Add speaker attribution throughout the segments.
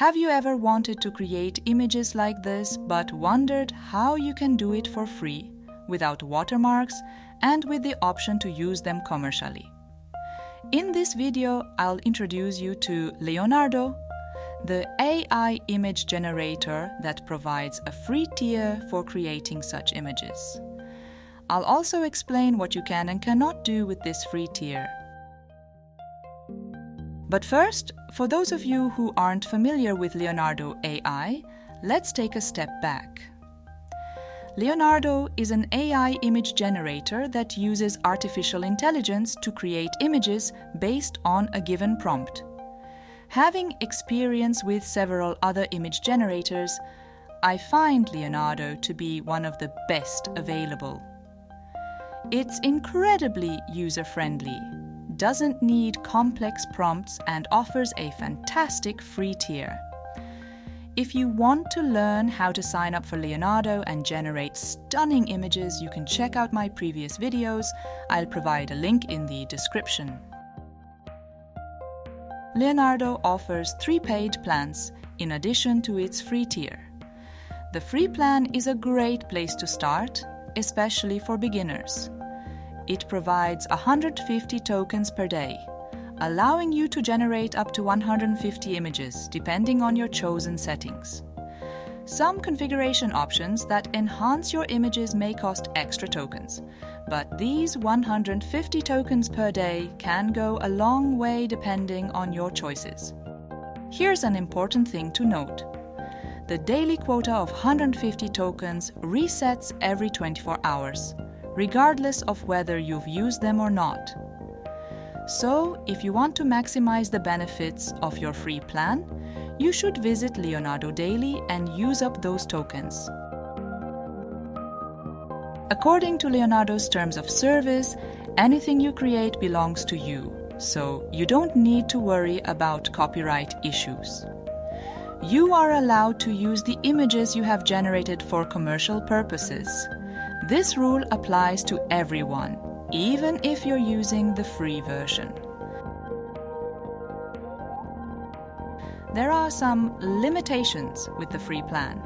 Speaker 1: Have you ever wanted to create images like this but wondered how you can do it for free, without watermarks, and with the option to use them commercially? In this video, I'll introduce you to Leonardo, the AI image generator that provides a free tier for creating such images. I'll also explain what you can and cannot do with this free tier. But first, for those of you who aren't familiar with Leonardo AI, let's take a step back. Leonardo is an AI image generator that uses artificial intelligence to create images based on a given prompt. Having experience with several other image generators, I find Leonardo to be one of the best available. It's incredibly user-friendly, doesn't need complex prompts, and offers a fantastic free tier. If you want to learn how to sign up for Leonardo and generate stunning images, you can check out my previous videos. I'll provide a link in the description. Leonardo offers 3 paid plans in addition to its free tier. The free plan is a great place to start, especially for beginners. It provides 150 tokens per day, allowing you to generate up to 150 images, depending on your chosen settings. Some configuration options that enhance your images may cost extra tokens, but these 150 tokens per day can go a long way depending on your choices. Here's an important thing to note. The daily quota of 150 tokens resets every 24 hours, regardless of whether you've used them or not. So, if you want to maximize the benefits of your free plan, you should visit Leonardo daily and use up those tokens. According to Leonardo's terms of service, anything you create belongs to you, so you don't need to worry about copyright issues. You are allowed to use the images you have generated for commercial purposes. This rule applies to everyone, even if you're using the free version. There are some limitations with the free plan.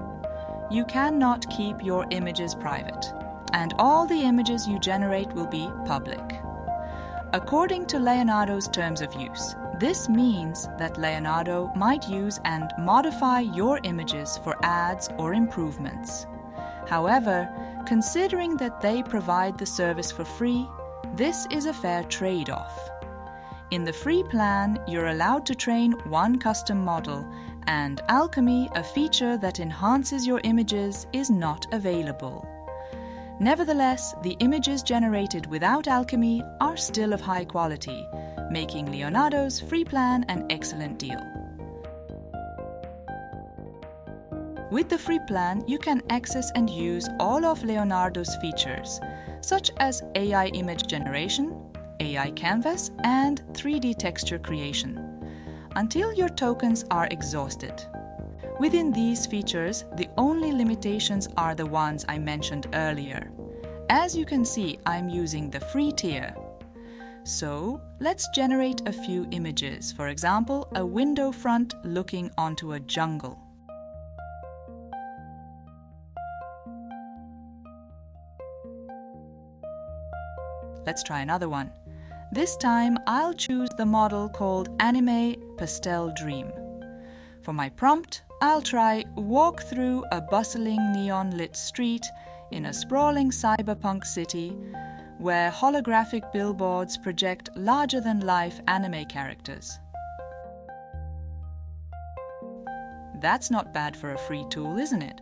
Speaker 1: You cannot keep your images private, and all the images you generate will be public. According to Leonardo's terms of use, this means that Leonardo might use and modify your images for ads or improvements. However, considering that they provide the service for free, this is a fair trade-off. In the free plan, you're allowed to train one custom model, and Alchemy, a feature that enhances your images, is not available. Nevertheless, the images generated without Alchemy are still of high quality, making Leonardo's free plan an excellent deal. With the free plan, you can access and use all of Leonardo's features, such as AI image generation, AI canvas, and 3D texture creation, until your tokens are exhausted. Within these features, the only limitations are the ones I mentioned earlier. As you can see, I'm using the free tier. So, let's generate a few images, for example, a window front looking onto a jungle. Let's try another one. This time, I'll choose the model called Anime Pastel Dream. For my prompt, I'll try walk through a bustling neon-lit street in a sprawling cyberpunk city where holographic billboards project larger-than-life anime characters. That's not bad for a free tool, isn't it?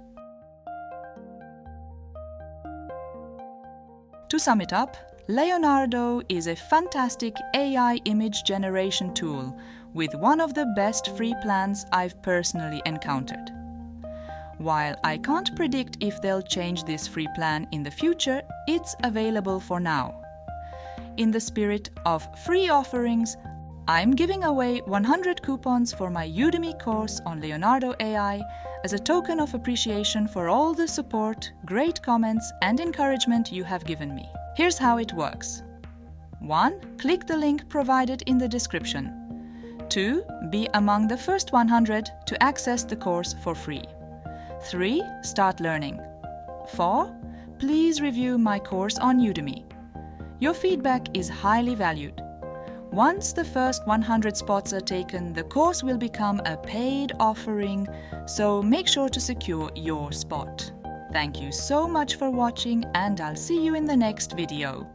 Speaker 1: To sum it up, Leonardo is a fantastic AI image generation tool with one of the best free plans I've personally encountered. While I can't predict if they'll change this free plan in the future, it's available for now. In the spirit of free offerings, I'm giving away 100 coupons for my Udemy course on Leonardo AI as a token of appreciation for all the support, great comments, and encouragement you have given me. Here's how it works. 1. Click the link provided in the description. 2. Be among the first 100 to access the course for free. 3. Start learning. 4. Please review my course on Udemy. Your feedback is highly valued. Once the first 100 spots are taken, the course will become a paid offering, so make sure to secure your spot. Thank you so much for watching, and I'll see you in the next video.